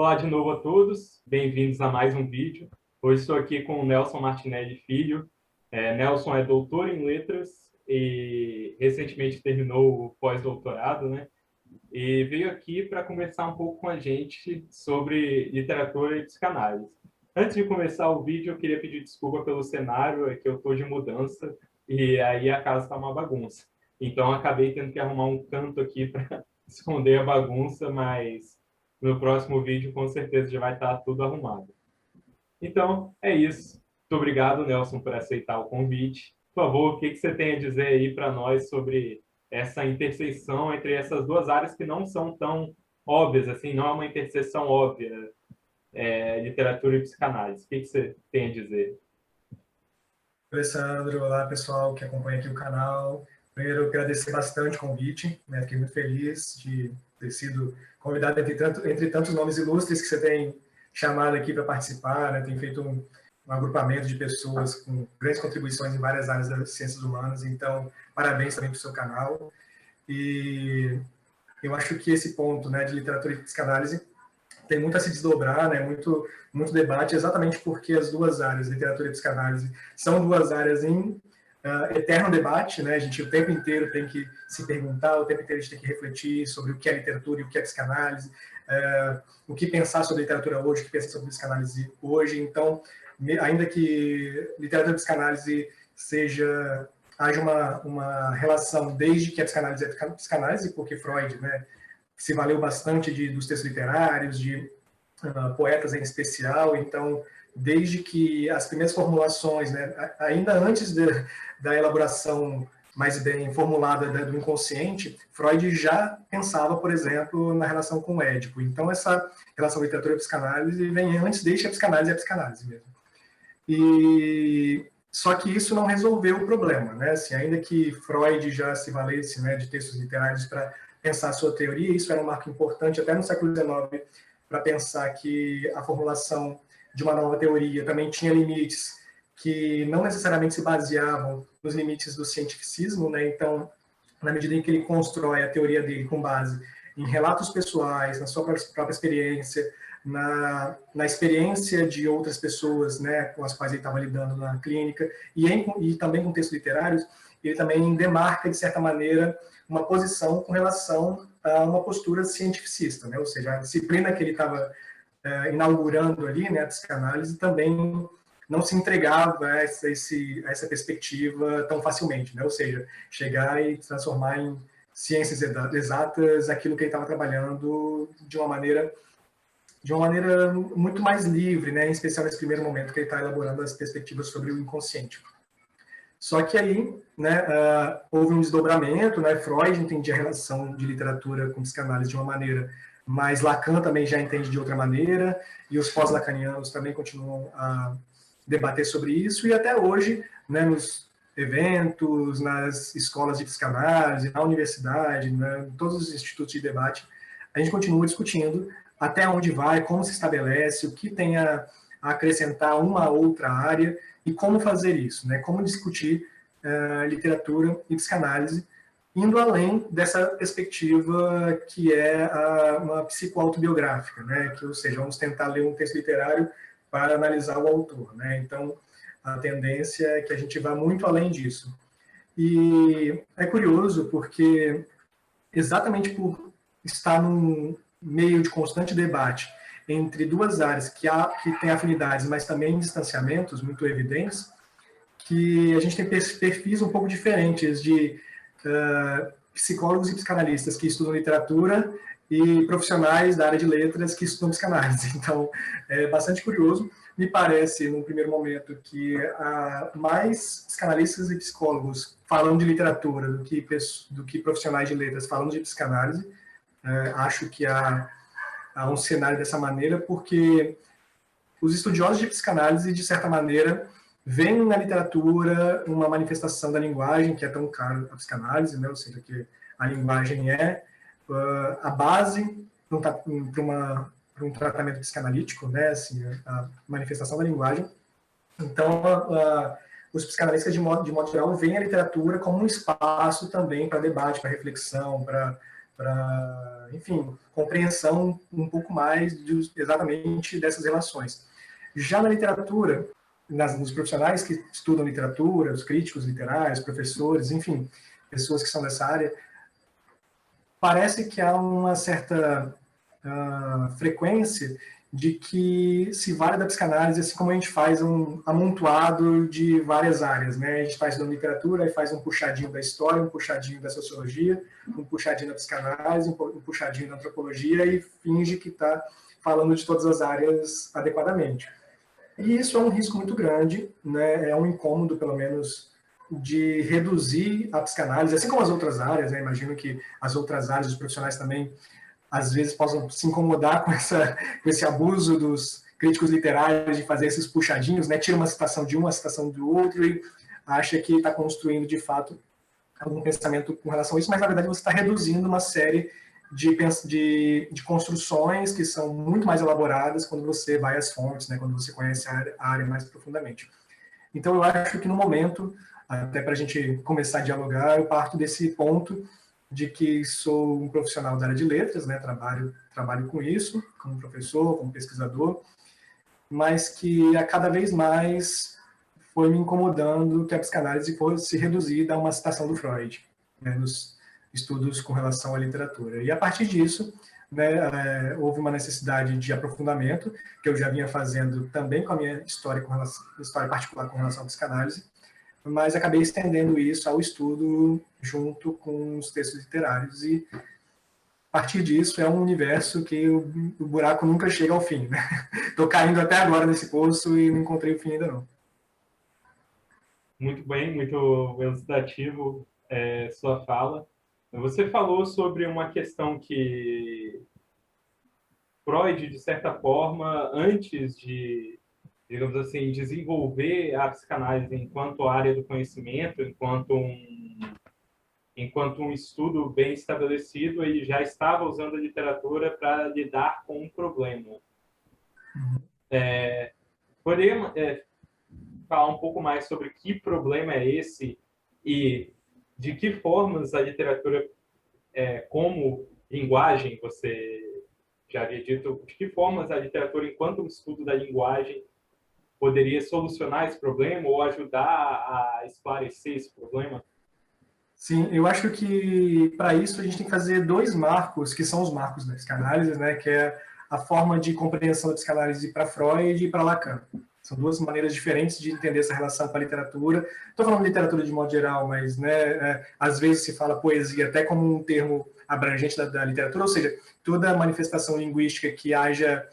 Olá de novo a todos, bem-vindos a mais um vídeo. Hoje estou aqui com o Nelson Martinelli Filho. Nelson é doutor em letras e recentemente terminou o pós-doutorado, né? E veio aqui para conversar um pouco com a gente sobre literatura e psicanálise. Antes de começar o vídeo, eu queria pedir desculpa pelo cenário, é que eu estou de mudança e aí a casa está uma bagunça. Então, acabei tendo que arrumar um canto aqui para esconder a bagunça, mas no próximo vídeo, com certeza, já vai estar tudo arrumado. Então, é isso. Muito obrigado, Nelson, por aceitar o convite. Por favor, o que você tem a dizer aí para nós sobre essa interseção entre essas duas áreas que não são tão óbvias, assim, não é uma interseção óbvia, literatura e psicanálise. O que você tem a dizer? Alessandro, olá pessoal que acompanha aqui o canal. Primeiro, eu agradecer bastante o convite, né? Fiquei muito feliz de ter sido convidado entre tantos nomes ilustres que você tem chamado aqui para participar, né? Tem feito um agrupamento de pessoas com grandes contribuições em várias áreas das ciências humanas, então parabéns também para o seu canal. E eu acho que esse ponto, né, de literatura e psicanálise tem muito a se desdobrar, né? Muito debate, exatamente porque as duas áreas, literatura e psicanálise, são duas áreas em eterno debate, né? A gente o tempo inteiro tem que se perguntar, o tempo inteiro a gente tem que refletir sobre o que é literatura e o que é psicanálise, o que pensar sobre literatura hoje, o que pensar sobre psicanálise hoje. Então, ainda que literatura e psicanálise haja uma relação desde que a psicanálise é psicanálise, porque Freud, né, se valeu bastante dos textos literários, de poetas em especial. Então, desde que as primeiras formulações, né, ainda antes da elaboração mais bem formulada do inconsciente, Freud já pensava, por exemplo, na relação com o Édipo. Então, essa relação literatura e psicanálise vem antes, desde que a psicanálise é a psicanálise mesmo. Só que isso não resolveu o problema, né? Assim, ainda que Freud já se valesse, né, de textos literários para pensar a sua teoria, isso era um marco importante até no século XIX para pensar que a formulação de uma nova teoria também tinha limites que não necessariamente se baseavam nos limites do cientificismo, né? Então, na medida em que ele constrói a teoria dele com base em relatos pessoais, na sua própria experiência, na experiência de outras pessoas, né, com as quais ele estava lidando na clínica, e também com textos literários, ele também demarca, de certa maneira, uma posição com relação a uma postura cientificista, né? Ou seja, a disciplina que ele estava inaugurando ali, né, a psicanálise, também não se entregava a essa perspectiva tão facilmente, né? Ou seja, chegar e transformar em ciências exatas aquilo que ele estava trabalhando de uma maneira muito mais livre, né? Em especial nesse primeiro momento que ele está elaborando as perspectivas sobre o inconsciente. Só que aí, né, houve um desdobramento, né? Freud entendia a relação de literatura com psicanálise de uma maneira, mas Lacan também já entende de outra maneira, e os pós-lacanianos também continuam a debater sobre isso, e até hoje, né, nos eventos, nas escolas de psicanálise, na universidade, né, em todos os institutos de debate, a gente continua discutindo até onde vai, como se estabelece, o que tem a acrescentar uma outra área, e como fazer isso, né? Como discutir literatura e psicanálise, indo além dessa perspectiva que é uma psicoautobiográfica, né? Que, ou seja, vamos tentar ler um texto literário para analisar o autor, né? Então, a tendência é que a gente vá muito além disso. E é curioso porque, exatamente por estar num meio de constante debate entre duas áreas que têm afinidades, mas também distanciamentos muito evidentes, que a gente tem perfis um pouco diferentes de psicólogos e psicanalistas que estudam literatura e profissionais da área de letras que estudam psicanálise. Então, é bastante curioso. Me parece, num primeiro momento, que há mais psicanalistas e psicólogos falando de literatura do que profissionais de letras falando de psicanálise. Acho que há um cenário dessa maneira, porque os estudiosos de psicanálise, de certa maneira, veem na literatura uma manifestação da linguagem, que é tão cara a psicanálise, né? Ou seja, que a linguagem é a base para um tratamento psicanalítico, né? Assim, a manifestação da linguagem. Então, os psicanalistas, de modo geral, veem a literatura como um espaço também para debate, para reflexão, para enfim, compreensão um pouco mais exatamente dessas relações. Já na literatura, nos profissionais que estudam literatura, os críticos literários, professores, enfim, pessoas que são dessa área, parece que há uma certa frequência de que se vale da psicanálise, assim como a gente faz um amontoado de várias áreas, né? A gente faz da literatura e faz um puxadinho da história, um puxadinho da sociologia, um puxadinho da psicanálise, um puxadinho da antropologia e finge que está falando de todas as áreas adequadamente. E isso é um risco muito grande, né? É um incômodo, pelo menos, de reduzir a psicanálise, assim como as outras áreas, né? Imagino que as outras áreas, os profissionais também, às vezes, possam se incomodar com esse abuso dos críticos literários de fazer esses puxadinhos, né? Tira uma citação de um, uma citação do outro e acha que está construindo, de fato, algum pensamento com relação a isso, mas, na verdade, você está reduzindo uma série de construções que são muito mais elaboradas quando você vai às fontes, né? Quando você conhece a área mais profundamente. Então, eu acho que, no momento, até para a gente começar a dialogar, eu parto desse ponto de que sou um profissional da área de letras, né? Trabalho com isso, como professor, como pesquisador, mas que a cada vez mais foi me incomodando que a psicanálise fosse reduzida a uma citação do Freud, né? Nos estudos com relação à literatura. E a partir disso, né, houve uma necessidade de aprofundamento, que eu já vinha fazendo também com a minha história particular com relação à psicanálise, mas acabei estendendo isso ao estudo junto com os textos literários e a partir disso é um universo que o buraco nunca chega ao fim. Estou caindo até agora nesse poço e não encontrei o fim ainda não. Muito bem, muito elucidativo sua fala. Você falou sobre uma questão que Freud, de certa forma, antes de, digamos assim, desenvolver a psicanálise enquanto área do conhecimento, enquanto um estudo bem estabelecido, ele já estava usando a literatura para lidar com um problema. Poderia falar um pouco mais sobre que problema é esse e de que formas a literatura, como linguagem, você já havia dito, de que formas a literatura, enquanto um estudo da linguagem, poderia solucionar esse problema ou ajudar a esclarecer esse problema? Sim, eu acho que para isso a gente tem que fazer dois marcos, que são os marcos da psicanálise, né, que é a forma de compreensão da psicanálise para Freud e para Lacan. São duas maneiras diferentes de entender essa relação com a literatura. Estou falando de literatura de modo geral, mas né, às vezes se fala poesia até como um termo abrangente da literatura, ou seja, toda manifestação linguística que haja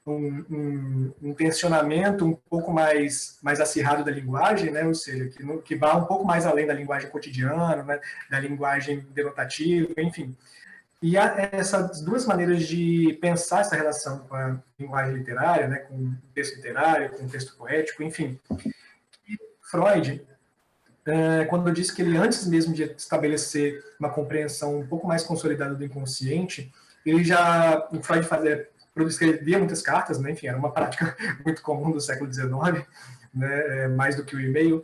um tensionamento um pouco mais acirrado da linguagem, né? Ou seja, que vá um pouco mais além da linguagem cotidiana, né? Da linguagem denotativa, enfim. E há essas duas maneiras de pensar essa relação com a linguagem literária, né? Com o texto literário, com o texto poético, enfim. E Freud, quando eu disse que ele, antes mesmo de estabelecer uma compreensão um pouco mais consolidada do inconsciente, Freud escrevia muitas cartas, né? Enfim, era uma prática muito comum do século XIX, né? Mais do que o e-mail,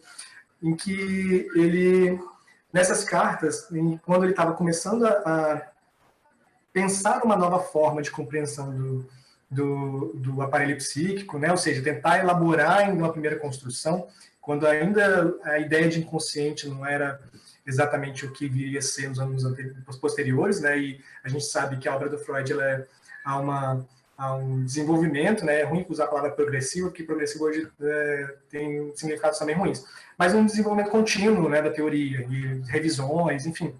em que ele, nessas cartas, quando ele estava começando a pensar uma nova forma de compreensão do aparelho psíquico, né? Ou seja, tentar elaborar ainda uma primeira construção, quando ainda a ideia de inconsciente não era exatamente o que viria a ser nos anos posteriores, né? E a gente sabe que a obra do Freud há um desenvolvimento, né? É ruim usar a palavra progressivo, porque progressivo hoje tem significados também ruins, mas um desenvolvimento contínuo, né, da teoria, e revisões, enfim.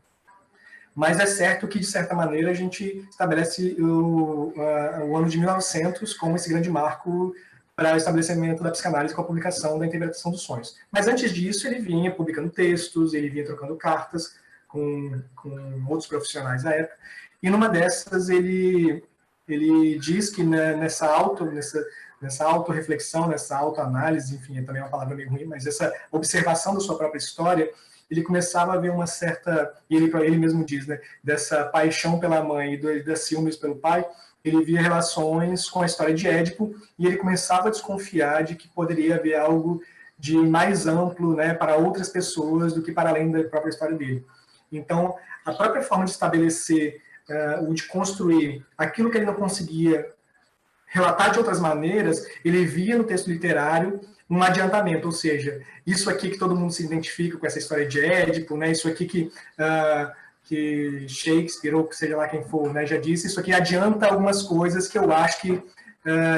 Mas é certo que, de certa maneira, a gente estabelece o ano de 1900 como esse grande marco para o estabelecimento da psicanálise com a publicação da Interpretação dos Sonhos. Mas antes disso, ele vinha publicando textos, ele vinha trocando cartas com outros profissionais da época, e numa dessas ele diz que, né, nessa autorreflexão, nessa autoanálise, enfim, é também uma palavra meio ruim, mas essa observação da sua própria história, ele começava a ver uma certa, e ele mesmo diz, né, dessa paixão pela mãe e das ciúmes pelo pai, ele via relações com a história de Édipo, e ele começava a desconfiar de que poderia haver algo de mais amplo, né, para outras pessoas do que para além da própria história dele. Então, a própria forma de estabelecer, ou de construir aquilo que ele não conseguia relatar de outras maneiras, ele via no texto literário um adiantamento, ou seja, isso aqui que todo mundo se identifica com essa história de Édipo, né, isso aqui que Shakespeare, ou que seja lá quem for, né, já disse, isso aqui adianta algumas coisas que eu acho que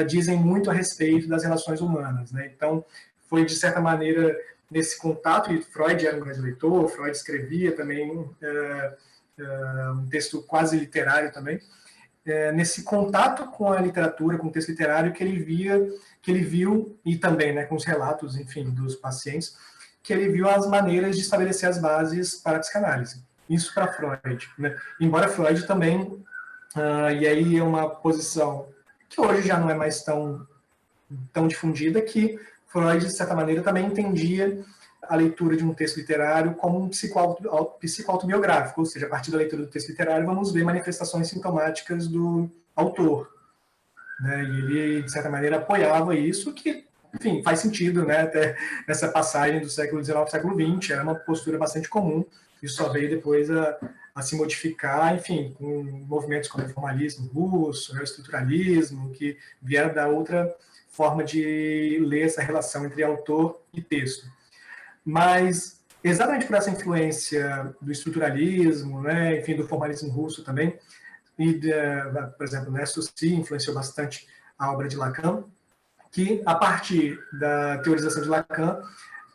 dizem muito a respeito das relações humanas. Né? Então, foi, de certa maneira, nesse contato, e Freud era um grande leitor, Freud escrevia também um texto quase literário também, nesse contato com a literatura, com o texto literário, que ele viu, e também, né, com os relatos, enfim, dos pacientes, que ele viu as maneiras de estabelecer as bases para a psicanálise. Isso para Freud. Né? Embora Freud também, e aí é uma posição que hoje já não é mais tão difundida, que Freud, de certa maneira, também entendia a leitura de um texto literário como um psicoautobiográfico, ou seja, a partir da leitura do texto literário vamos ver manifestações sintomáticas do autor. Né? E ele, de certa maneira, apoiava isso, que, enfim, faz sentido, né? Até nessa passagem do século XIX para o século XX, era uma postura bastante comum, isso só veio depois a se modificar, enfim, com movimentos como o formalismo russo, o estruturalismo, que vieram da outra forma de ler essa relação entre autor e texto. Mas, exatamente por essa influência do estruturalismo, né, enfim, do formalismo russo também, e, por exemplo, né, Saussure influenciou bastante a obra de Lacan, que, a partir da teorização de Lacan,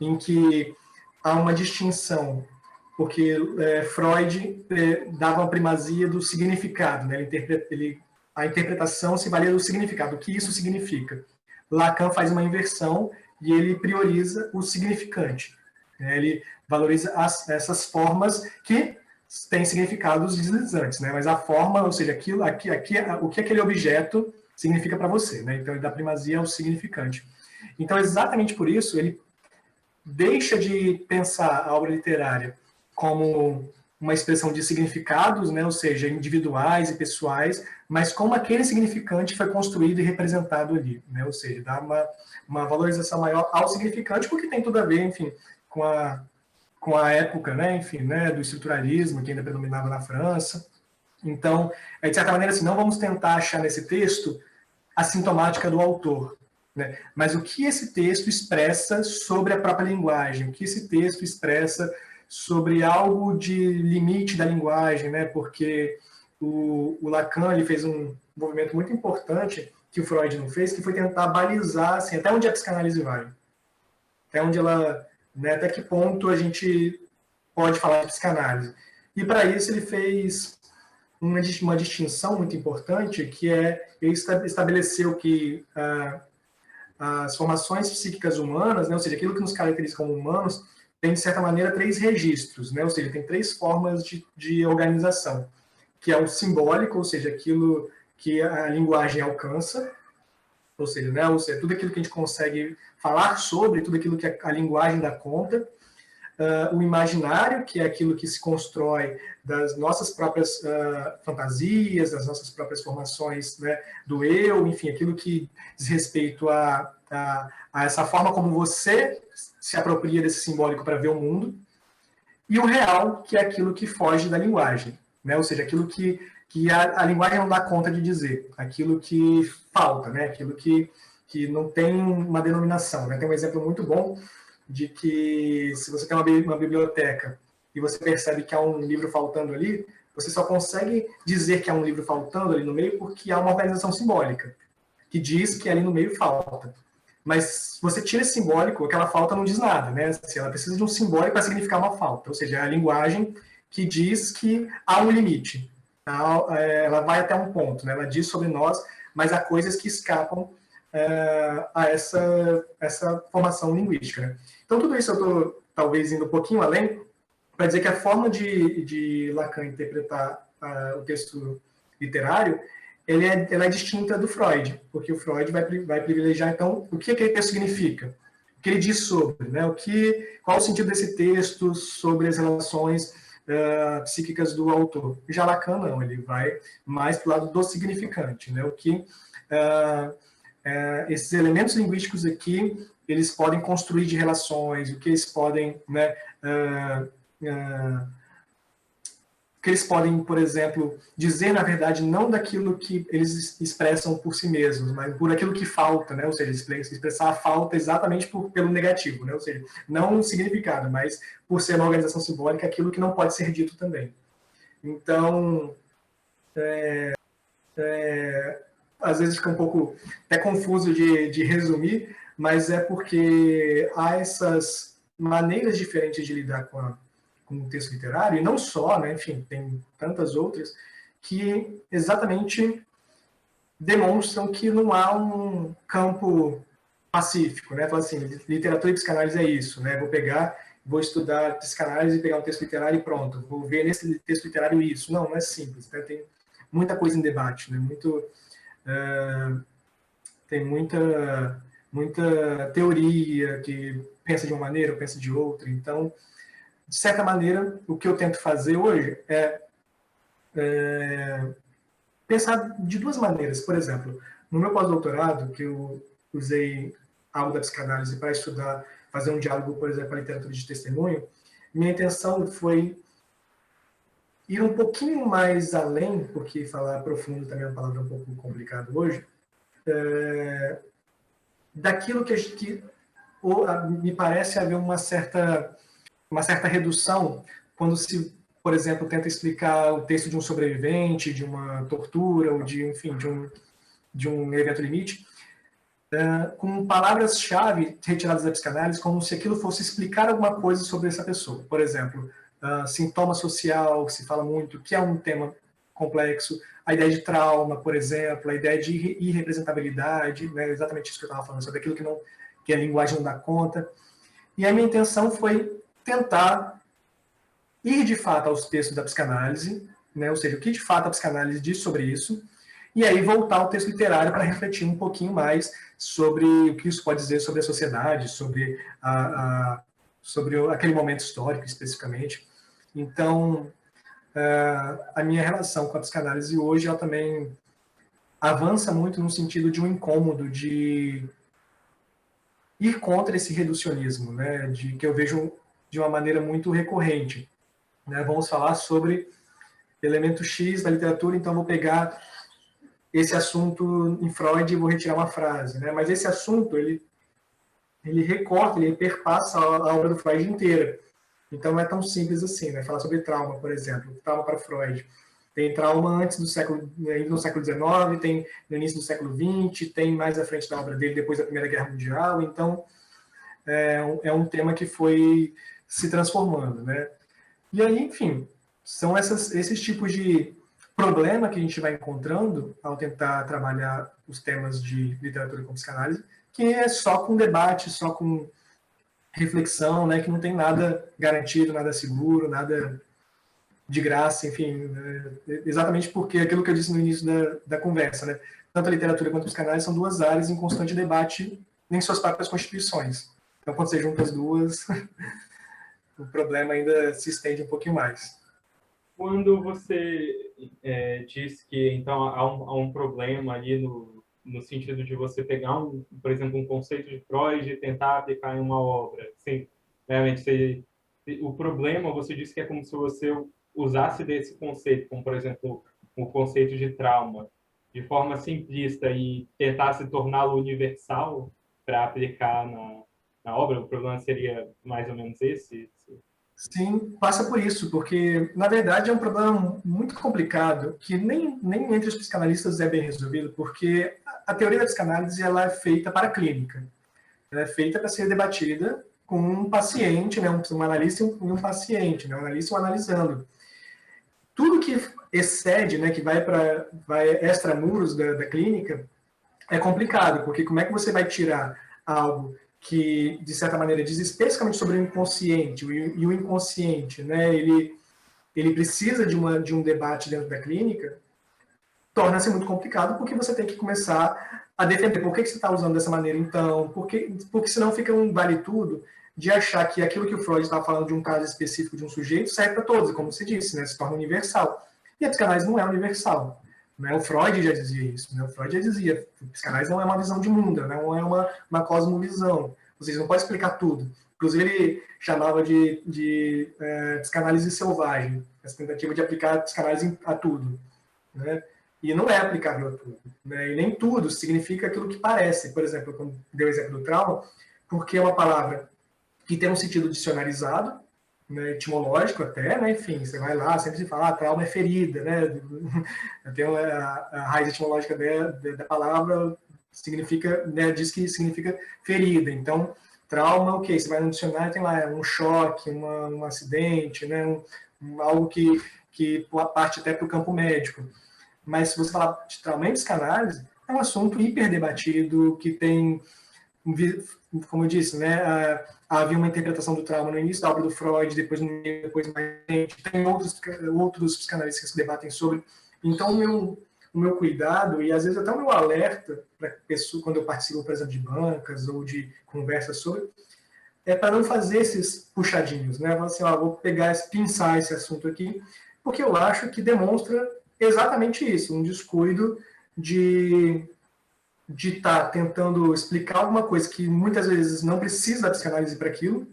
em que há uma distinção, porque Freud dava a primazia do significado, né, a interpretação se valia do significado, o que isso significa. Lacan faz uma inversão e ele prioriza o significante. Ele valoriza essas formas que têm significados deslizantes, né? Mas a forma, ou seja, o que aquele objeto significa para você. Né? Então, ele dá primazia ao significante. Então, exatamente por isso, ele deixa de pensar a obra literária como uma expressão de significados, né? Ou seja, individuais e pessoais, mas como aquele significante foi construído e representado ali. Né? Ou seja, dá uma valorização maior ao significante, porque tem tudo a ver, enfim, com a época, né, enfim, né, do estruturalismo, que ainda predominava na França. Então, de certa maneira, assim, não vamos tentar achar nesse texto a sintomática do autor, né, mas o que esse texto expressa sobre a própria linguagem, o que esse texto expressa sobre algo de limite da linguagem, né, porque o Lacan ele fez um movimento muito importante que o Freud não fez, que foi tentar balizar assim, até onde a psicanálise vai, até onde ela, né, até que ponto a gente pode falar de psicanálise. E para isso ele fez uma distinção muito importante, que é ele estabeleceu que as formações psíquicas humanas, né, ou seja, aquilo que nos caracteriza como humanos, tem, de certa maneira, 3 registros, né, ou seja, tem 3 formas de organização, que é o simbólico, ou seja, aquilo que a linguagem alcança, ou seja, né, tudo aquilo que a gente consegue falar sobre, tudo aquilo que a linguagem dá conta, o imaginário, que é aquilo que se constrói das nossas próprias fantasias, das nossas próprias formações, né, do eu, enfim, aquilo que diz respeito a essa forma como você se apropria desse simbólico para ver o mundo, e o real, que é aquilo que foge da linguagem, né, ou seja, aquilo que a linguagem não dá conta de dizer, aquilo que falta, né, aquilo que não tem uma denominação. Né. Tem um exemplo muito bom de que se você tem uma biblioteca e você percebe que há um livro faltando ali, você só consegue dizer que há um livro faltando ali no meio porque há uma organização simbólica que diz que ali no meio falta. Mas se você tira esse simbólico, aquela falta não diz nada, né? Assim, ela precisa de um simbólico para significar uma falta, ou seja, é a linguagem que diz que há um limite. Ela vai até um ponto, né? Ela diz sobre nós, mas há coisas que escapam a essa formação linguística. Né? Então, tudo isso eu estou, talvez, indo um pouquinho além, para dizer que a forma de Lacan interpretar o texto literário, ela é distinta do Freud, porque o Freud vai privilegiar, então, o que aquele texto significa, o que ele diz sobre, né? Qual o sentido desse texto sobre as relações psíquicas do autor. Já Lacan não, ele vai mais para o lado do significante, né? O que esses elementos linguísticos aqui, eles podem construir de relações, o que eles podem, né, que eles podem, por exemplo, dizer, na verdade, não daquilo que eles expressam por si mesmos, mas por aquilo que falta, né? Ou seja, expressar a falta exatamente pelo negativo, né? Ou seja, não um significado, mas por ser uma organização simbólica, aquilo que não pode ser dito também. Então, às vezes fica um pouco até confuso de resumir, mas é porque há essas maneiras diferentes de lidar com o texto literário, e não só, né, enfim, tem tantas outras, que exatamente demonstram que não há um campo pacífico, né? Fala assim, literatura e psicanálise é isso, né? Vou pegar, vou estudar psicanálise e pegar um texto literário e pronto, vou ver nesse texto literário isso. Não, não é simples, né? Tem muita coisa em debate, né? Tem muita teoria que pensa de uma maneira, pensa de outra. Então, de certa maneira, o que eu tento fazer hoje é pensar de duas maneiras. Por exemplo, no meu pós-doutorado, que eu usei algo da psicanálise para estudar, fazer um diálogo, por exemplo, com a literatura de testemunho, minha intenção foi ir um pouquinho mais além, porque falar profundo também é uma palavra um pouco complicada hoje, daquilo que me parece haver uma certa redução quando se, por exemplo, tenta explicar o texto de um sobrevivente, de uma tortura, ou de, enfim, de um evento limite, com palavras-chave retiradas da psicanálise, como se aquilo fosse explicar alguma coisa sobre essa pessoa. Por exemplo, sintoma social, se fala muito, que é um tema complexo, a ideia de trauma, por exemplo, a ideia de irrepresentabilidade, né, exatamente isso que eu estava falando, sobre aquilo que a linguagem não dá conta. E a minha intenção foi tentar ir de fato aos textos da psicanálise, né, ou seja, o que de fato a psicanálise diz sobre isso, e aí voltar ao texto literário para refletir um pouquinho mais sobre o que isso pode dizer sobre a sociedade, sobre aquele momento histórico especificamente. Então, a minha relação com a psicanálise hoje, ela também avança muito no sentido de um incômodo, de ir contra esse reducionismo, né, de que eu vejo de uma maneira muito recorrente. Né? Vamos falar sobre elemento X da literatura, então vou pegar esse assunto em Freud e vou retirar uma frase. Né? Mas esse assunto, ele recorta, ele perpassa a obra do Freud inteira. Então não é tão simples assim. Né? Falar sobre trauma, por exemplo, trauma para Freud. Tem trauma antes do século, ainda no século XIX, tem no início do século XX, tem mais à frente da obra dele, depois da Primeira Guerra Mundial. Então, é um tema que foi se transformando. Né? E aí, enfim, são esses tipos de problema que a gente vai encontrando ao tentar trabalhar os temas de literatura com psicanálise, que é só com debate, só com reflexão, né, que não tem nada garantido, nada seguro, nada de graça, enfim, né, exatamente porque aquilo que eu disse no início da conversa, né, tanto a literatura quanto a psicanálise são duas áreas em constante debate em suas próprias constituições. Então, quando você junta as duas, o problema ainda se estende um pouquinho mais. Quando você diz que então há um problema ali no sentido de você pegar por exemplo, um conceito de Freud e tentar aplicar em uma obra, sim, realmente o problema você disse que é como se você usasse desse conceito, como por exemplo o conceito de trauma, de forma simplista e tentasse torná-lo universal para aplicar na obra. O problema seria mais ou menos esse? Sim, passa por isso, porque, na verdade, é um problema muito complicado, que nem entre os psicanalistas é bem resolvido, porque a teoria da psicanálise ela é feita para a clínica. Ela é feita para ser debatida com um paciente, né, um analista e um paciente, né, um analista e um analisando. Tudo que excede, né, que vai extramuros da clínica, é complicado, porque como é que você vai tirar algo que, de certa maneira, diz especificamente sobre o inconsciente, e o inconsciente, né, ele precisa de um debate dentro da clínica, torna-se muito complicado, porque você tem que começar a defender por que você está usando dessa maneira, então, porque senão fica um vale-tudo de achar que aquilo que o Freud estava falando de um caso específico de um sujeito serve para todos, como você disse, né, se torna universal. E a psicanálise não é universal. Né? O Freud já dizia isso. Né? O Freud já dizia que a psicanálise não é uma visão de mundo, não é uma cosmovisão. Vocês não podem explicar tudo. Inclusive, ele chamava de psicanálise selvagem, essa tentativa de aplicar a psicanálise a tudo, né? E não é aplicável a tudo, né? E nem tudo significa aquilo que parece. Por exemplo, quando deu o exemplo do trauma, porque é uma palavra que tem um sentido dicionarizado, né, etimológico até, né, enfim, você vai lá, sempre se fala, trauma é ferida, né, tem a raiz etimológica da palavra significa, né, diz que significa ferida, então, trauma, ok, você vai no dicionário, tem lá um choque, um acidente, né, algo que parte até para o campo médico, mas se você falar de trauma em psicanálise, é um assunto hiper debatido, que tem, como eu disse, né, havia uma interpretação do trauma no início da obra do Freud, depois mais tem outros psicanalistas que debatem sobre. Então, o meu cuidado, e às vezes até o meu alerta, para pessoa, quando eu participo, por exemplo, de bancas ou de conversas sobre, é para não fazer esses puxadinhos, né? Assim, ó, vou pinçar esse assunto aqui, porque eu acho que demonstra exatamente isso, um descuido de estar tentando explicar alguma coisa que muitas vezes não precisa da psicanálise para aquilo,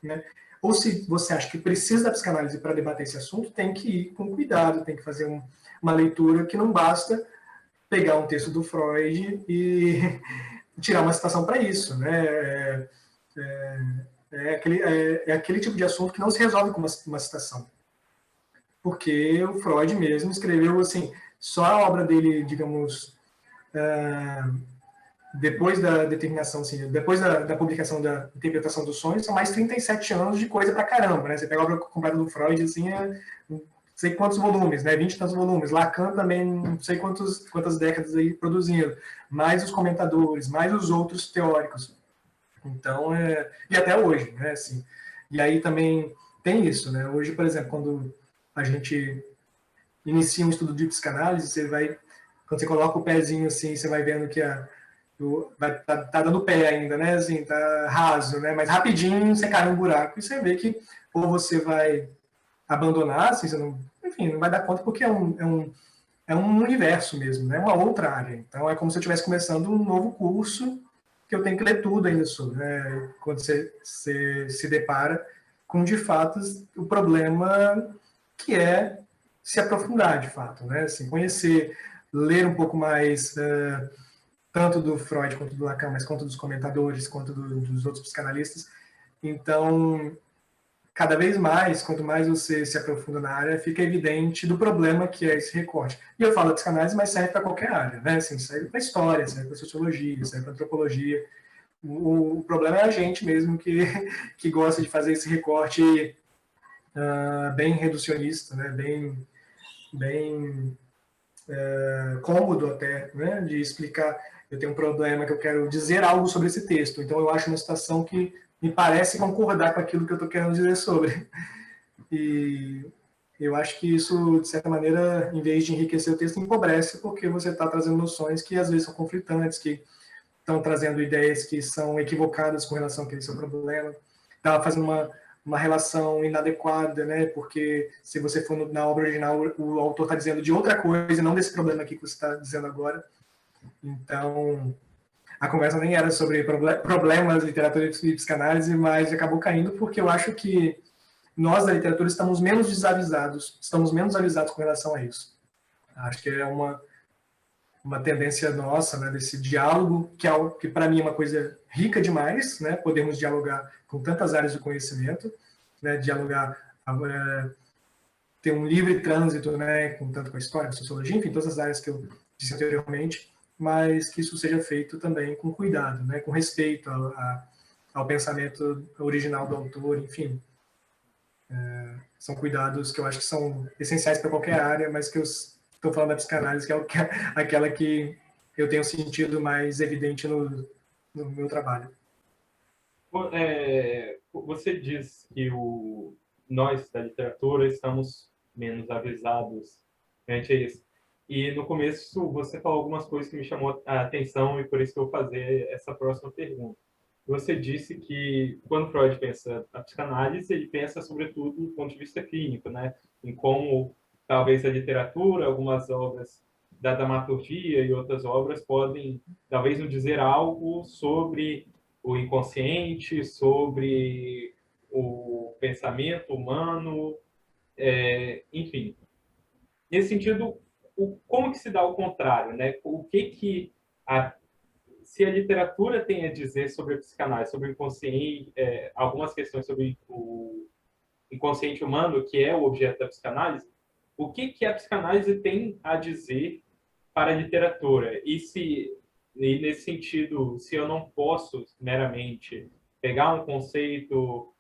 né? Ou se você acha que precisa da psicanálise para debater esse assunto, tem que ir com cuidado, tem que fazer uma leitura que não basta pegar um texto do Freud e tirar uma citação para isso, né? É aquele tipo de assunto que não se resolve com uma citação. Porque o Freud mesmo escreveu, assim, só a obra dele, digamos, depois da determinação, assim, depois da publicação da interpretação dos sonhos, são mais 37 anos de coisa pra caramba, né? Você pega a obra completa do Freud, assim, não sei quantos volumes, né? 20 e tantos volumes. Lacan também, não sei quantas décadas aí produzindo. Mais os comentadores, mais os outros teóricos. Então, e até hoje, né? Assim, e aí também tem isso, né? Hoje, por exemplo, quando a gente inicia um estudo de psicanálise, quando você coloca o pezinho assim, você vai vendo que tá dando pé ainda, né? Assim, tá raso, né? Mas rapidinho você cai num buraco e você vê que ou você vai abandonar, assim, você não, enfim, não vai dar conta porque é um universo mesmo, né? Uma outra área. Então é como se eu estivesse começando um novo curso que eu tenho que ler tudo ainda sobre, né? Quando você se depara com, de fato, o problema que é se aprofundar, de fato, né? Assim, conhecer, ler um pouco mais, tanto do Freud quanto do Lacan, mas quanto dos comentadores, quanto dos outros psicanalistas. Então, cada vez mais, quanto mais você se aprofunda na área, fica evidente do problema que é esse recorte. E eu falo de psicanálise, mas serve para qualquer área, né? Assim, serve para história, serve para sociologia, serve para antropologia. O problema é a gente mesmo que gosta de fazer esse recorte bem reducionista, né? Bem cômodo até, né? De explicar, eu tenho um problema que eu quero dizer algo sobre esse texto, então eu acho uma citação que me parece concordar com aquilo que eu estou querendo dizer sobre. E eu acho que isso, de certa maneira, em vez de enriquecer o texto, empobrece, porque você está trazendo noções que às vezes são conflitantes, que estão trazendo ideias que são equivocadas com relação àquele seu problema. Está fazendo uma relação inadequada, né? Porque se você for na obra original, o autor está dizendo de outra coisa, não desse problema aqui que você está dizendo agora. Então, a conversa nem era sobre problemas, literatura e psicanálise, mas acabou caindo porque eu acho que nós da literatura estamos menos avisados com relação a isso. Acho que é uma tendência nossa, né, desse diálogo, que para mim é uma coisa rica demais, né, podemos dialogar com tantas áreas do conhecimento, né, dialogar, ter um livre trânsito, né, tanto com a história, com a sociologia, enfim, todas as áreas que eu disse anteriormente, mas que isso seja feito também com cuidado, né, com respeito ao pensamento original do autor, enfim. São cuidados que eu acho que são essenciais para qualquer área, mas que eu estou falando da psicanálise, que é aquela que eu tenho sentido mais evidente no meu trabalho. Você diz que nós da literatura estamos menos avisados ante isso. E no começo você falou algumas coisas que me chamou a atenção e por isso que eu vou fazer essa próxima pergunta. Você disse que quando Freud pensa a psicanálise, ele pensa sobretudo do ponto de vista clínico, né? Em como talvez a literatura, algumas obras da dramaturgia e outras obras podem talvez nos dizer algo sobre o inconsciente, sobre o pensamento humano, enfim. Nesse sentido, como que se dá o contrário, né? O que se a literatura tem a dizer sobre a psicanálise, sobre o inconsciente, algumas questões sobre o inconsciente humano, que é o objeto da psicanálise, o que a psicanálise tem a dizer para a literatura? E nesse sentido, se eu não posso meramente pegar um conceito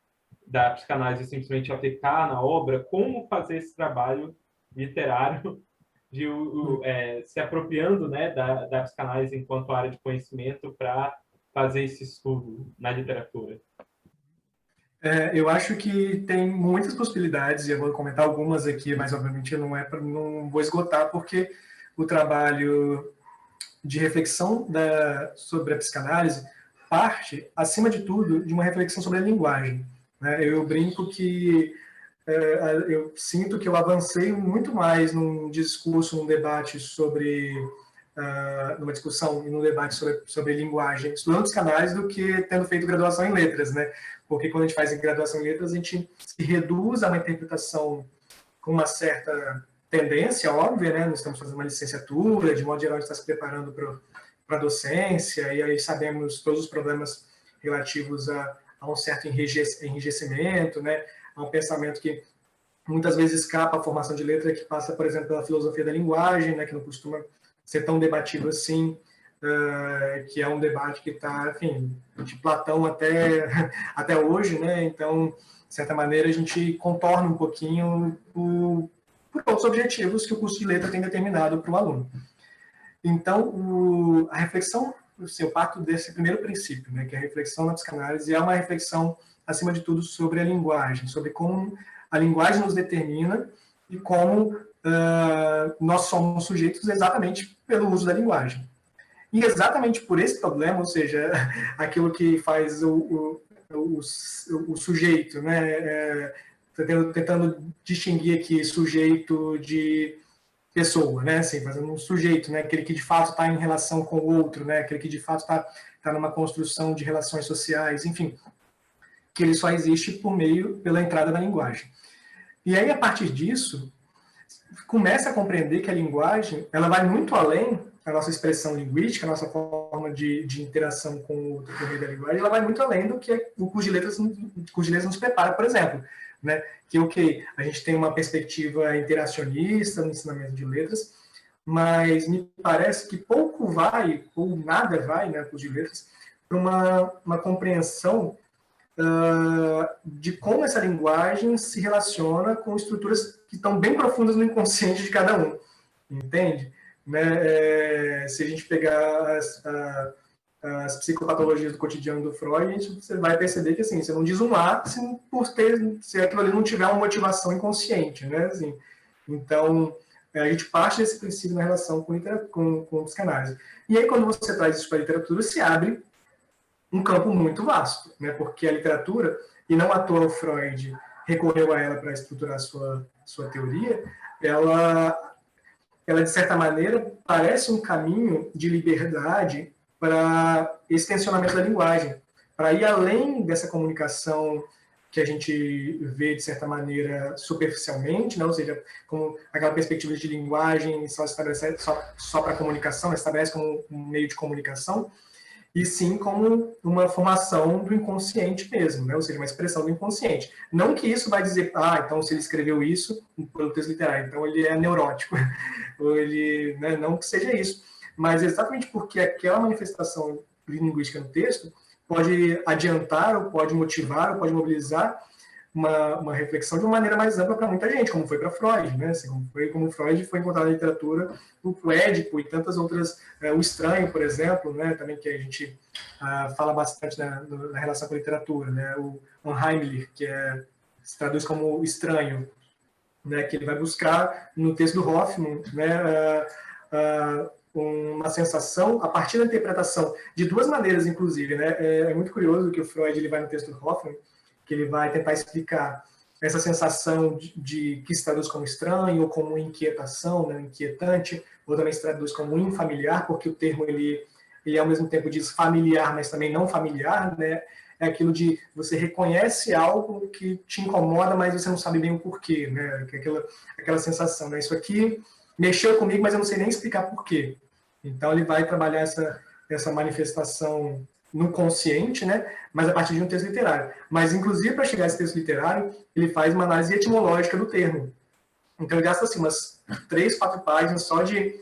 da psicanálise e simplesmente aplicar na obra, como fazer esse trabalho literário de se apropriando, né, da psicanálise enquanto área de conhecimento para fazer esse estudo na literatura? Eu acho que tem muitas possibilidades, e eu vou comentar algumas aqui, mas obviamente não vou esgotar, porque o trabalho de reflexão sobre a psicanálise parte, acima de tudo, de uma reflexão sobre a linguagem. Né? Eu brinco que eu sinto que eu avancei muito mais num discurso, num debate sobre numa discussão e num debate sobre linguagem, estudando psicanálise, do que tendo feito graduação em letras, né? Porque quando a gente faz graduação em letras, a gente se reduz a uma interpretação com uma certa tendência óbvia, né? Nós estamos fazendo uma licenciatura, de modo geral, a gente está se preparando para a docência, e aí sabemos todos os problemas relativos a um certo enrijecimento, né? A um pensamento que muitas vezes escapa à formação de letra, que passa, por exemplo, pela filosofia da linguagem, né? Que não costuma ser tão debatido assim, que é um debate que está, enfim, de Platão até hoje, né? Então, de certa maneira, a gente contorna um pouquinho por outros objetivos que o curso de letra tem determinado para o aluno. Então, a reflexão, eu parto desse primeiro princípio, né, que a reflexão na psicanálise é uma reflexão, acima de tudo, sobre a linguagem, sobre como a linguagem nos determina e como nós somos sujeitos exatamente pelo uso da linguagem. E exatamente por esse problema, ou seja, aquilo que faz o sujeito, né, tentando distinguir aqui sujeito de pessoa, né, assim, fazendo um sujeito, né, aquele que de fato está em relação com o outro, né, aquele que de fato está numa construção de relações sociais, enfim, que ele só existe pela entrada da linguagem. E aí, a partir disso, começa a compreender que a linguagem ela vai muito além da nossa expressão linguística, a nossa forma de interação com o outro por meio da linguagem, ela vai muito além do que o curso de letras nos prepara, por exemplo. Né? Que a gente tem uma perspectiva interacionista no ensinamento de letras, mas me parece que pouco vai, ou nada vai, né, curso de letras, para uma compreensão de como essa linguagem se relaciona com estruturas que estão bem profundas no inconsciente de cada um, entende? Né? Se a gente pegar as psicopatologias do cotidiano do Freud, você vai perceber que assim, você não diz um A se aquilo ali não tiver uma motivação inconsciente, né? Assim, então, a gente parte desse princípio na relação com psicanálise. E aí, quando você traz isso para a literatura, se abre um campo muito vasto, né? Porque a literatura, e não à toa o Freud recorreu a ela para estruturar sua teoria, ela, de certa maneira, parece um caminho de liberdade para esse tensionamento da linguagem, para ir além dessa comunicação que a gente vê, de certa maneira, superficialmente, né? Ou seja, como aquela perspectiva de linguagem só estabelece só para comunicação, estabelece como um meio de comunicação, e sim como uma formação do inconsciente mesmo, né? Ou seja, uma expressão do inconsciente. Não que isso vai dizer, então se ele escreveu isso pelo texto literário, então ele é neurótico, ou ele, né? Não que seja isso, mas exatamente porque aquela manifestação linguística no texto pode adiantar, ou pode motivar, ou pode mobilizar uma reflexão de uma maneira mais ampla para muita gente, como foi para Freud, né? Assim, como Freud foi encontrado na literatura, o Édipo e tantas outras, o Estranho, por exemplo, né? Também que a gente fala bastante na relação com a literatura, né? O Heimlich, que se traduz como estranho, né? Que ele vai buscar no texto do Hoffmann, né? Uma sensação a partir da interpretação de duas maneiras, inclusive, né? É muito curioso que o Freud ele vai no texto do Hoffmann, que ele vai tentar explicar essa sensação que se traduz como estranho, ou como inquietação, né, inquietante, ou também se traduz como infamiliar, porque o termo ele e ao mesmo tempo diz familiar, mas também não familiar, né? É aquilo de você reconhece algo que te incomoda, mas você não sabe bem o porquê, né? Aquela sensação, né? Isso aqui mexeu comigo, mas eu não sei nem explicar porquê. Então ele vai trabalhar essa manifestação no consciente, né? Mas a partir de um texto literário. Mas, inclusive, para chegar a esse texto literário, ele faz uma análise etimológica do termo. Então ele gasta assim, umas 3, 4 páginas só de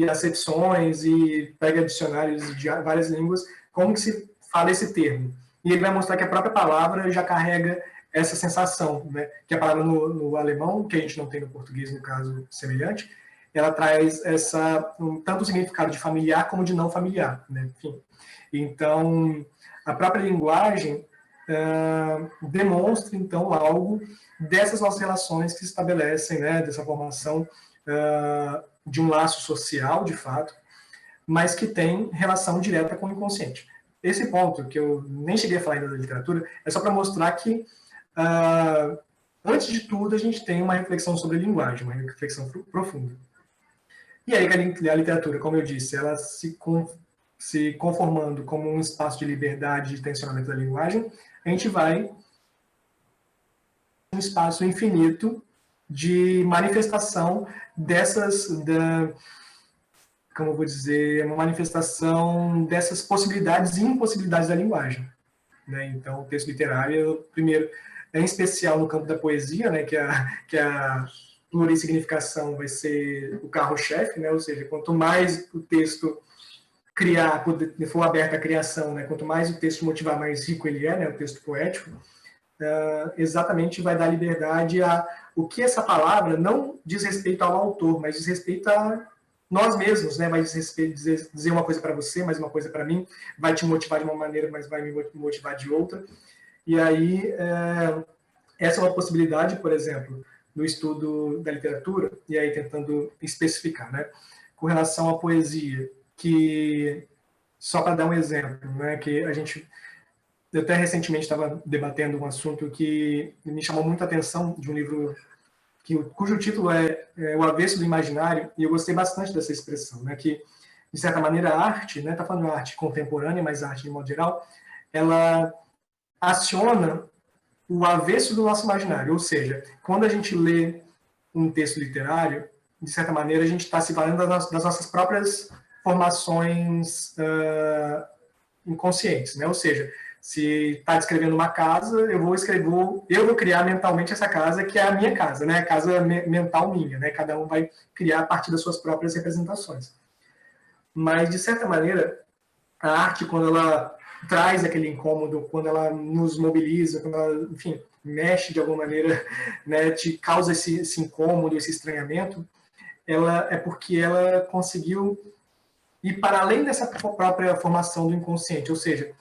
acepções e pega dicionários de várias línguas, como que se fala esse termo. E ele vai mostrar que a própria palavra já carrega essa sensação, né? Que a palavra no alemão, que a gente não tem no português, no caso semelhante, ela traz tanto o significado de familiar como de não familiar, né? Enfim. Então, a própria linguagem demonstra, então, algo dessas nossas relações que se estabelecem, né? Dessa formação de um laço social, de fato, mas que tem relação direta com o inconsciente. Esse ponto, que eu nem cheguei a falar ainda da literatura, é só para mostrar que, antes de tudo, a gente tem uma reflexão sobre a linguagem, uma reflexão profunda. E aí a literatura, como eu disse, ela se conformando como um espaço de liberdade de tensionamento da linguagem, a gente vai um espaço infinito de manifestação como eu vou dizer, uma manifestação dessas possibilidades e impossibilidades da linguagem, né? Então, o texto literário, primeiro, em especial no campo da poesia, né, que a plurissignificação vai ser o carro-chefe, né? Ou seja, quanto mais o texto for aberto à criação, né? Quanto mais o texto motivar, mais rico ele é, né? O texto poético, exatamente vai dar liberdade a o que essa palavra não diz respeito ao autor, mas diz respeito a nós mesmos, né? Vai dizer uma coisa para você, mais uma coisa para mim, vai te motivar de uma maneira, mas vai me motivar de outra. E aí, essa é uma possibilidade, por exemplo, no estudo da literatura, e aí tentando especificar, né? Com relação à poesia, que, só para dar um exemplo, né? Que eu até recentemente estava debatendo um assunto que me chamou muita atenção, de um livro cujo título é O Avesso do Imaginário, e eu gostei bastante dessa expressão, né? Que, de certa maneira, a arte, né? Está falando de arte contemporânea, mas arte de modo geral, ela aciona o avesso do nosso imaginário, ou seja, quando a gente lê um texto literário, de certa maneira, a gente está se valendo das nossas próprias formações inconscientes, né? Ou seja, se está descrevendo uma casa, eu vou criar mentalmente essa casa, que é a minha casa, né? A casa mental minha, né? Cada um vai criar a partir das suas próprias representações. Mas, de certa maneira, a arte, quando ela traz aquele incômodo, quando ela nos mobiliza, quando ela, enfim, mexe de alguma maneira, né, te causa esse incômodo, esse estranhamento, é porque ela conseguiu ir para além dessa própria formação do inconsciente, ou seja,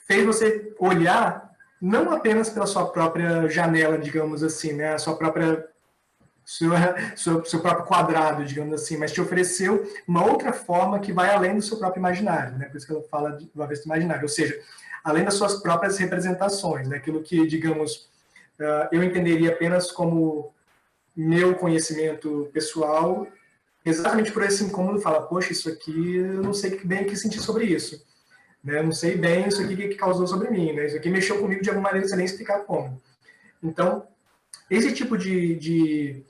fez você olhar não apenas pela sua própria janela, digamos assim, né, a sua própria seu próprio quadrado, digamos assim, mas te ofereceu uma outra forma que vai além do seu próprio imaginário, né? Por isso que ela fala do avesso do imaginário, ou seja, além das suas próprias representações, né? Aquilo que, digamos, eu entenderia apenas como meu conhecimento pessoal, exatamente por esse incômodo, fala, poxa, isso aqui, eu não sei bem o que sentir sobre isso, né? Eu não sei bem isso aqui que causou sobre mim, né? Isso aqui mexeu comigo de alguma maneira, sem nem explicar como. Então, esse tipo de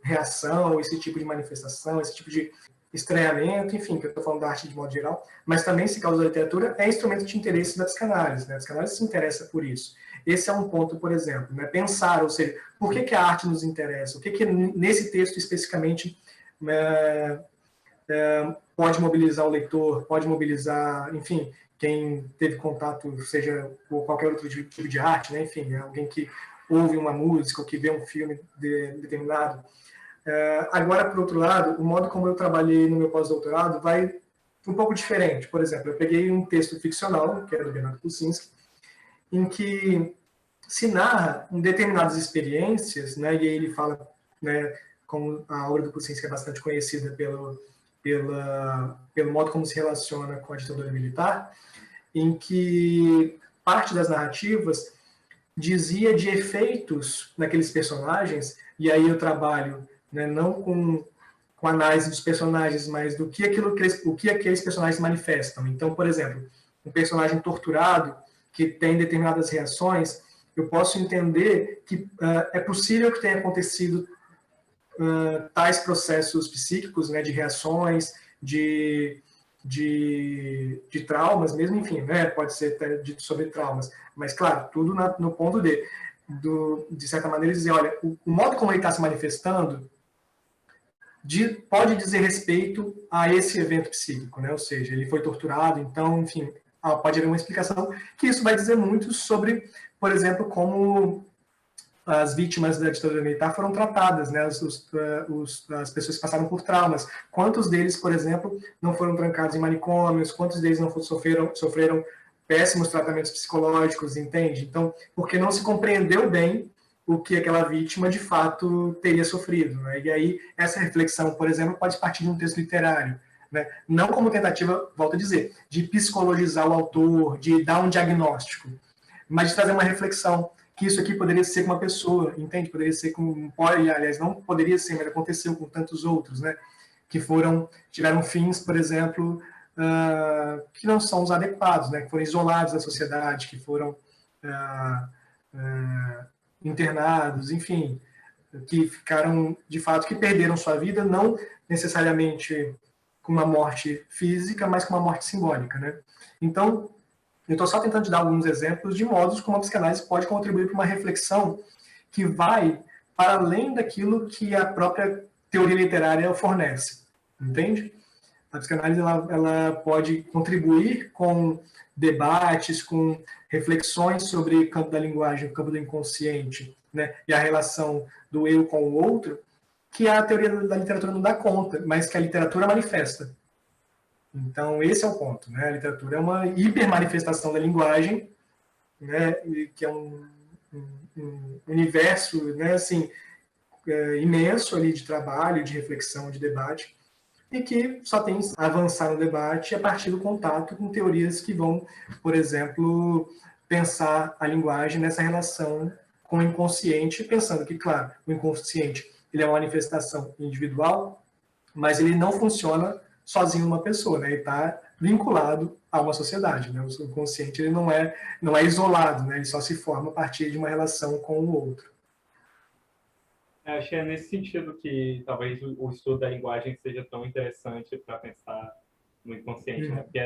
reação, esse tipo de manifestação, esse tipo de estranhamento, enfim, que eu estou falando da arte de modo geral, mas também se causa da literatura, é instrumento de interesse da psicanálise, né? A psicanálise se interessa por isso. Esse é um ponto, por exemplo, né? Pensar, ou seja, por que a arte nos interessa? O que nesse texto especificamente pode mobilizar o leitor, pode mobilizar, enfim, quem teve contato, seja com qualquer outro tipo de arte, né? Enfim, alguém que ouve uma música ou que vê um filme determinado. Agora, por outro lado, o modo como eu trabalhei no meu pós-doutorado vai um pouco diferente. Por exemplo, eu peguei um texto ficcional, que é do Bernardo Kucinski, em que se narra determinadas experiências, né, e aí ele fala, né, como a obra do Kucinski é bastante conhecida pelo modo como se relaciona com a ditadura militar, em que parte das narrativas dizia de efeitos naqueles personagens, e aí eu trabalho, né, não com com a análise dos personagens, mas do que o que aqueles personagens manifestam. Então, por exemplo, um personagem torturado que tem determinadas reações, eu posso entender que é possível que tenha acontecido tais processos psíquicos, né, de reações, de traumas, mesmo, enfim, né, pode ser até dito sobre traumas, mas, claro, tudo no ponto de certa maneira, dizer, olha, o modo como ele está se manifestando pode dizer respeito a esse evento psíquico, né, ou seja, ele foi torturado, então, enfim, pode haver uma explicação que isso vai dizer muito sobre, por exemplo, como as vítimas da ditadura militar foram tratadas, né? As pessoas que passaram por traumas. Quantos deles, por exemplo, não foram trancados em manicômios? Quantos deles não sofreram péssimos tratamentos psicológicos, entende? Então, porque não se compreendeu bem o que aquela vítima, de fato, teria sofrido. Né? E aí, essa reflexão, por exemplo, pode partir de um texto literário. Né? Não como tentativa, volto a dizer, de psicologizar o autor, de dar um diagnóstico, mas de trazer uma reflexão que isso aqui poderia ser com uma pessoa, entende? Poderia ser com, aliás, não poderia ser, mas aconteceu com tantos outros, né? Que tiveram fins, por exemplo, que não são os adequados, né? Que foram isolados da sociedade, que foram internados, enfim, que ficaram, de fato, que perderam sua vida, não necessariamente com uma morte física, mas com uma morte simbólica, né? Então, eu estou só tentando te dar alguns exemplos de modos como a psicanálise pode contribuir para uma reflexão que vai para além daquilo que a própria teoria literária fornece, entende? A psicanálise ela pode contribuir com debates, com reflexões sobre o campo da linguagem, o campo do inconsciente, né? E a relação do eu com o outro, que a teoria da literatura não dá conta, mas que a literatura manifesta. Então, esse é o ponto, né? A literatura é uma hipermanifestação da linguagem, né? Que é um universo, né? Assim, imenso ali de trabalho, de reflexão, de debate, e que só tem a avançar no debate a partir do contato com teorias que vão, por exemplo, pensar a linguagem nessa relação com o inconsciente, pensando que, claro, o inconsciente ele é uma manifestação individual, mas ele não funciona sozinho uma pessoa, né? Ele está vinculado a uma sociedade, né? O subconsciente ele não é isolado, né? Ele só se forma a partir de uma relação com o outro. Eu acho que é nesse sentido que talvez o estudo da linguagem seja tão interessante para pensar no inconsciente, né? Porque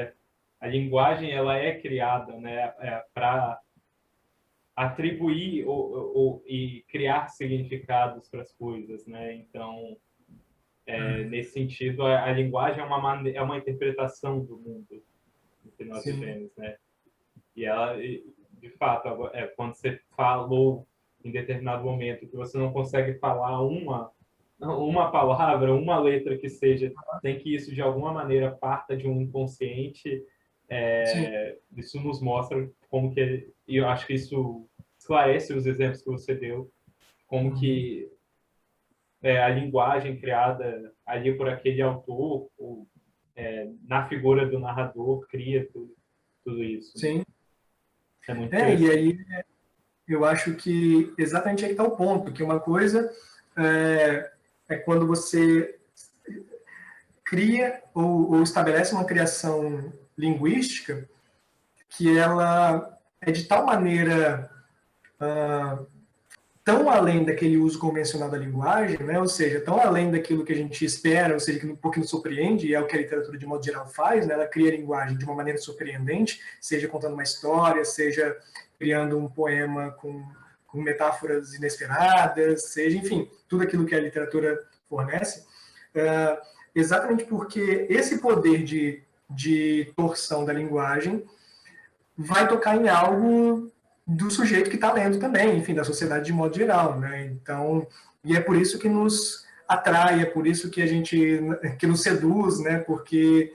a linguagem ela é criada, né, para atribuir e criar significados para as coisas, né? Então, nesse sentido, a linguagem é uma interpretação do mundo que nós vivemos, né? E ela, de fato, quando você falou em determinado momento que você não consegue falar uma palavra, uma letra que seja, tem que isso de alguma maneira parta de um inconsciente. Isso nos mostra como que, e eu acho que isso esclarece os exemplos que você deu, como que a linguagem criada ali por aquele autor, ou, na figura do narrador, cria tudo isso. Sim. É muito e aí eu acho que exatamente aí está o ponto, que uma coisa é quando você cria ou estabelece uma criação linguística que ela é de tal maneira tão além daquele uso convencional da linguagem, né? Ou seja, tão além daquilo que a gente espera, ou seja, porque nos surpreende, e é o que a literatura de modo geral faz, né? Ela cria a linguagem de uma maneira surpreendente, seja contando uma história, seja criando um poema com metáforas inesperadas, seja, enfim, tudo aquilo que a literatura fornece, exatamente porque esse poder de torção da linguagem vai tocar em algo do sujeito que está lendo também, enfim, da sociedade de modo geral, né? Então, e é por isso que nos atrai, é por isso que que nos seduz, né? Porque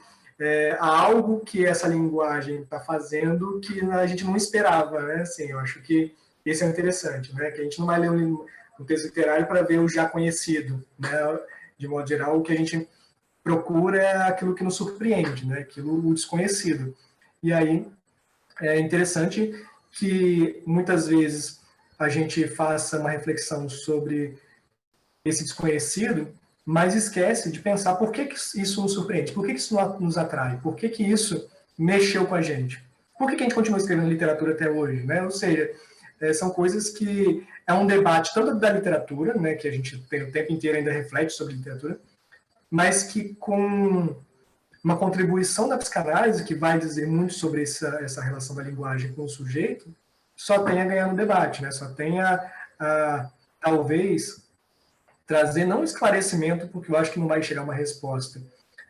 há algo que essa linguagem está fazendo que a gente não esperava, né? Assim, eu acho que esse é interessante, né? Que a gente não vai ler um texto literário para ver o já conhecido, né? De modo geral, o que a gente procura é aquilo que nos surpreende, né? Aquilo o desconhecido. E aí é interessante que muitas vezes a gente faça uma reflexão sobre esse desconhecido mas esquece de pensar por que isso nos surpreende, por que isso nos atrai, por que isso mexeu com a gente. Por que a gente continua escrevendo literatura até hoje, né? Ou seja, são coisas que é um debate tanto da literatura, né, que a gente tem o tempo inteiro ainda reflete sobre literatura, mas que com uma contribuição da psicanálise, que vai dizer muito sobre essa relação da linguagem com o sujeito, só tem a ganhar no debate, né? Só tem talvez, trazer não esclarecimento, porque eu acho que não vai chegar uma resposta,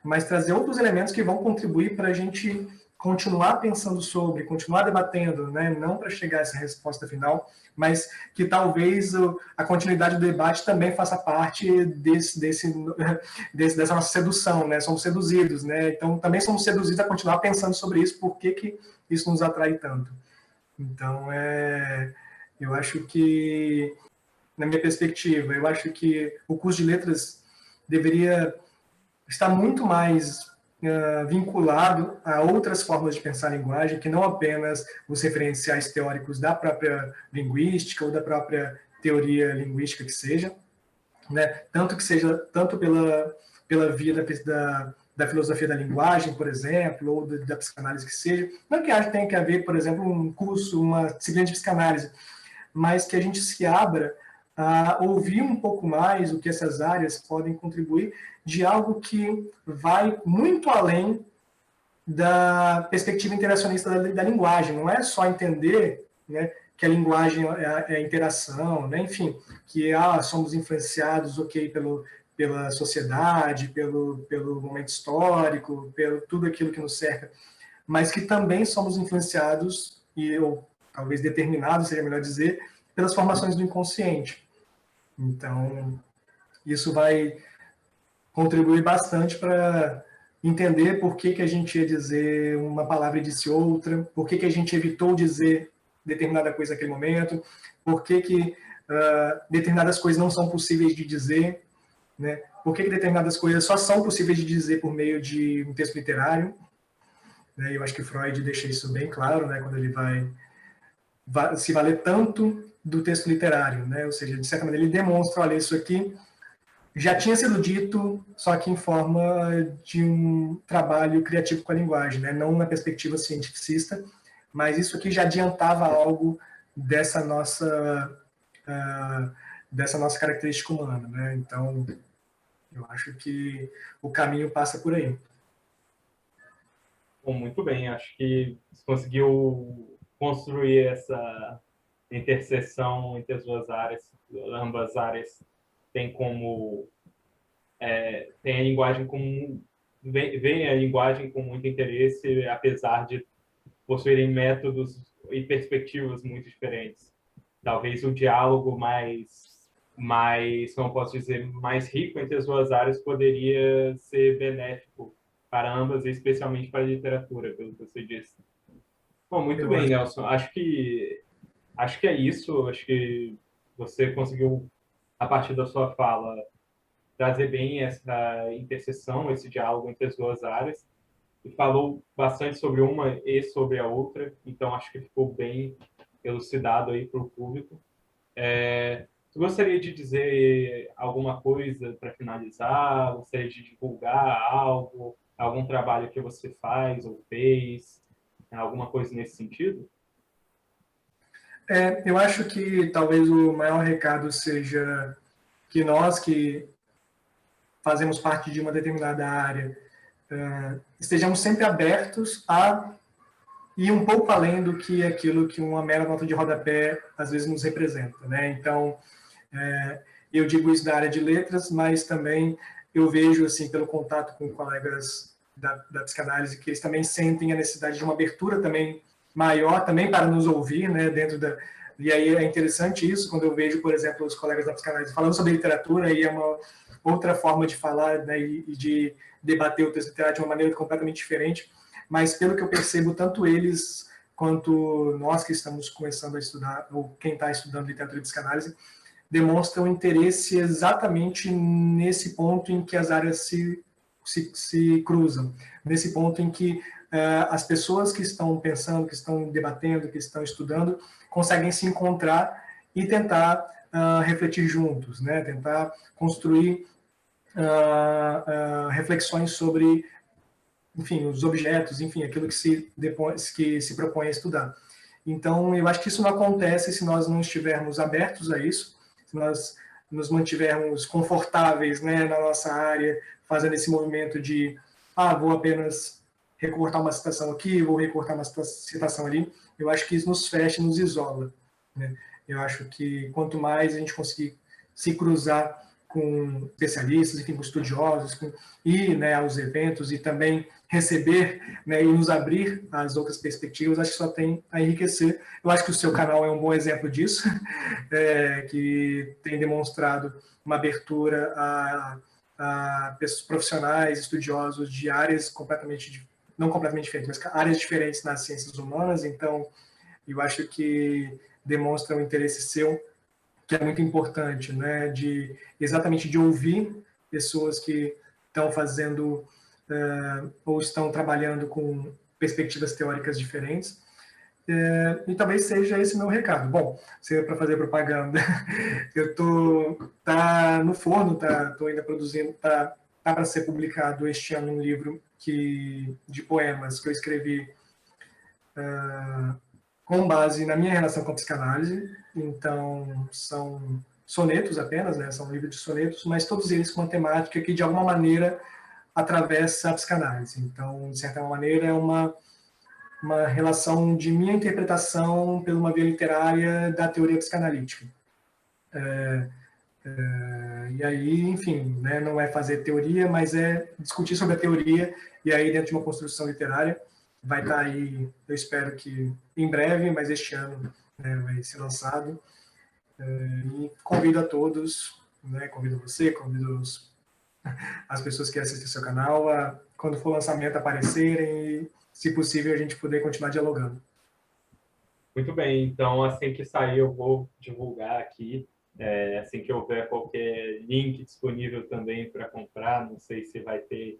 mas trazer outros elementos que vão contribuir para a gente continuar pensando sobre, continuar debatendo, né? Não para chegar a essa resposta final, mas que talvez a continuidade do debate também faça parte dessa nossa sedução, né? Somos seduzidos, né? Então, também somos seduzidos a continuar pensando sobre isso, por que isso nos atrai tanto. Então, eu acho que, na minha perspectiva, eu acho que o curso de letras deveria estar muito mais vinculado a outras formas de pensar a linguagem, que não apenas os referenciais teóricos da própria linguística ou da própria teoria linguística que seja, né? Tanto que seja tanto pela via da filosofia da linguagem, por exemplo, ou da psicanálise que seja. Não que tenha que haver, por exemplo, um curso, uma disciplina de psicanálise, mas que a gente se abra a ouvir um pouco mais o que essas áreas podem contribuir de algo que vai muito além da perspectiva interacionista da linguagem. Não é só entender, né, que a linguagem é interação, né, enfim, que somos influenciados, pela sociedade, pelo momento histórico, pelo tudo aquilo que nos cerca, mas que também somos influenciados, ou talvez determinados, seria melhor dizer, pelas formações do inconsciente. Então, isso vai contribuir bastante para entender por que a gente ia dizer uma palavra e disse outra, por que a gente evitou dizer determinada coisa naquele momento, por que determinadas coisas não são possíveis de dizer, né? Por que determinadas coisas só são possíveis de dizer por meio de um texto literário. Né? Eu acho que Freud deixa isso bem claro, né? Quando ele vai se valer tanto do texto literário, né? Ou seja, de certa maneira ele demonstra, olha, isso aqui já tinha sido dito, só que em forma de um trabalho criativo com a linguagem, né? Não na perspectiva cientificista, mas isso aqui já adiantava algo dessa nossa característica humana, né? Então, eu acho que o caminho passa por aí. Bom, muito bem, acho que você conseguiu construir essa interseção entre as duas áreas, ambas áreas têm como tem a linguagem com vem a linguagem com muito interesse, apesar de possuírem métodos e perspectivas muito diferentes. Talvez o diálogo como posso dizer, mais rico entre as duas áreas poderia ser benéfico para ambas, especialmente para a literatura, pelo que você disse. Bom, muito bem, Nelson. Acho que é isso. Acho que você conseguiu, a partir da sua fala, trazer bem essa interseção, esse diálogo entre as duas áreas, e falou bastante sobre uma e sobre a outra, então acho que ficou bem elucidado aí para o público. Você gostaria de dizer alguma coisa para finalizar? Gostaria de divulgar algo, algum trabalho que você faz ou fez, alguma coisa nesse sentido? Eu acho que talvez o maior recado seja que nós que fazemos parte de uma determinada área estejamos sempre abertos a ir um pouco além do que aquilo que uma mera nota de rodapé às vezes nos representa, né? Então, eu digo isso da área de letras, mas também eu vejo, assim, pelo contato com colegas da psicanálise, que eles também sentem a necessidade de uma abertura também maior, também para nos ouvir, né, e aí é interessante isso, quando eu vejo, por exemplo, os colegas da psicanálise falando sobre literatura, aí é uma outra forma de falar, né, e de debater o texto literário de uma maneira completamente diferente, mas pelo que eu percebo, tanto eles quanto nós que estamos começando a estudar, ou quem está estudando literatura e psicanálise, demonstram interesse exatamente nesse ponto em que as áreas se cruzam, nesse ponto em que as pessoas que estão pensando, que estão debatendo, que estão estudando, conseguem se encontrar e tentar refletir juntos, né? Tentar construir reflexões sobre, enfim, os objetos, enfim, aquilo que se propõe a estudar. Então, eu acho que isso não acontece se nós não estivermos abertos a isso, se nós nos mantivermos confortáveis, né, na nossa área, fazendo esse movimento de, vou apenas recortar uma citação aqui, vou recortar uma citação ali. Eu acho que isso nos fecha, nos isola, né? Eu acho que quanto mais a gente conseguir se cruzar com especialistas, enfim, com estudiosos, ir, né, aos eventos e também receber, né, e nos abrir às outras perspectivas, acho que só tem a enriquecer. Eu acho que o seu canal é um bom exemplo disso, que tem demonstrado uma abertura a profissionais, estudiosos de áreas não completamente diferentes, mas áreas diferentes nas ciências humanas. Então, eu acho que demonstra um interesse seu, que é muito importante, né, exatamente de ouvir pessoas que estão fazendo ou estão trabalhando com perspectivas teóricas diferentes. E talvez seja esse meu recado. Bom, se para fazer propaganda, eu tá no forno, tô ainda produzindo, tá para ser publicado este ano um livro de poemas que eu escrevi com base na minha relação com a psicanálise. Então, são sonetos apenas, né? São livros de sonetos, mas todos eles com uma temática que, de alguma maneira, atravessa a psicanálise. Então, de certa maneira, é uma relação de minha interpretação por uma via literária da teoria psicanalítica. E aí, enfim, né, não é fazer teoria, mas é discutir sobre a teoria, e aí dentro de uma construção literária vai estar aí, eu espero que em breve, mas este ano, né, vai ser lançado. E convido a todos, né, convido você, convido as pessoas que assistem o seu canal a, quando for o lançamento, aparecerem e, se possível, a gente poder continuar dialogando. Muito bem, então assim que sair eu vou divulgar aqui, assim que houver qualquer link disponível também para comprar, não sei se vai ter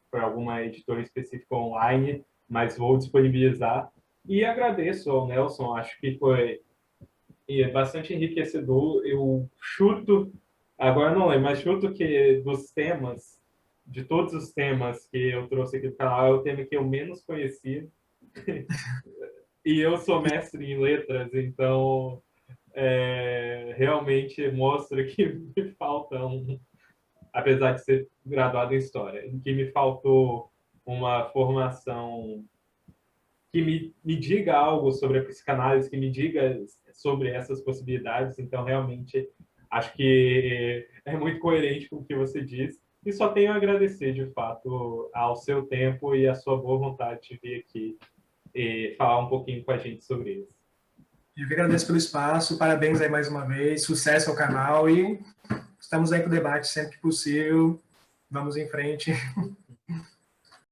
para alguma editora específica online, mas vou disponibilizar. E agradeço ao Nelson, acho que foi bastante enriquecedor. Eu chuto, agora não lembro, mas chuto que dos temas, de todos os temas que eu trouxe aqui no canal, é o tema que eu menos conhecia. E eu sou mestre em letras, então realmente mostra que me falta apesar de ser graduado em História, em que me faltou uma formação que me diga algo sobre a psicanálise, que me diga sobre essas possibilidades. Então, realmente, acho que é muito coerente com o que você diz. E só tenho a agradecer, de fato, ao seu tempo e à sua boa vontade de vir aqui e falar um pouquinho com a gente sobre isso. Eu que agradeço pelo espaço, parabéns aí mais uma vez, sucesso ao canal e estamos aí para o debate sempre que possível. Vamos em frente.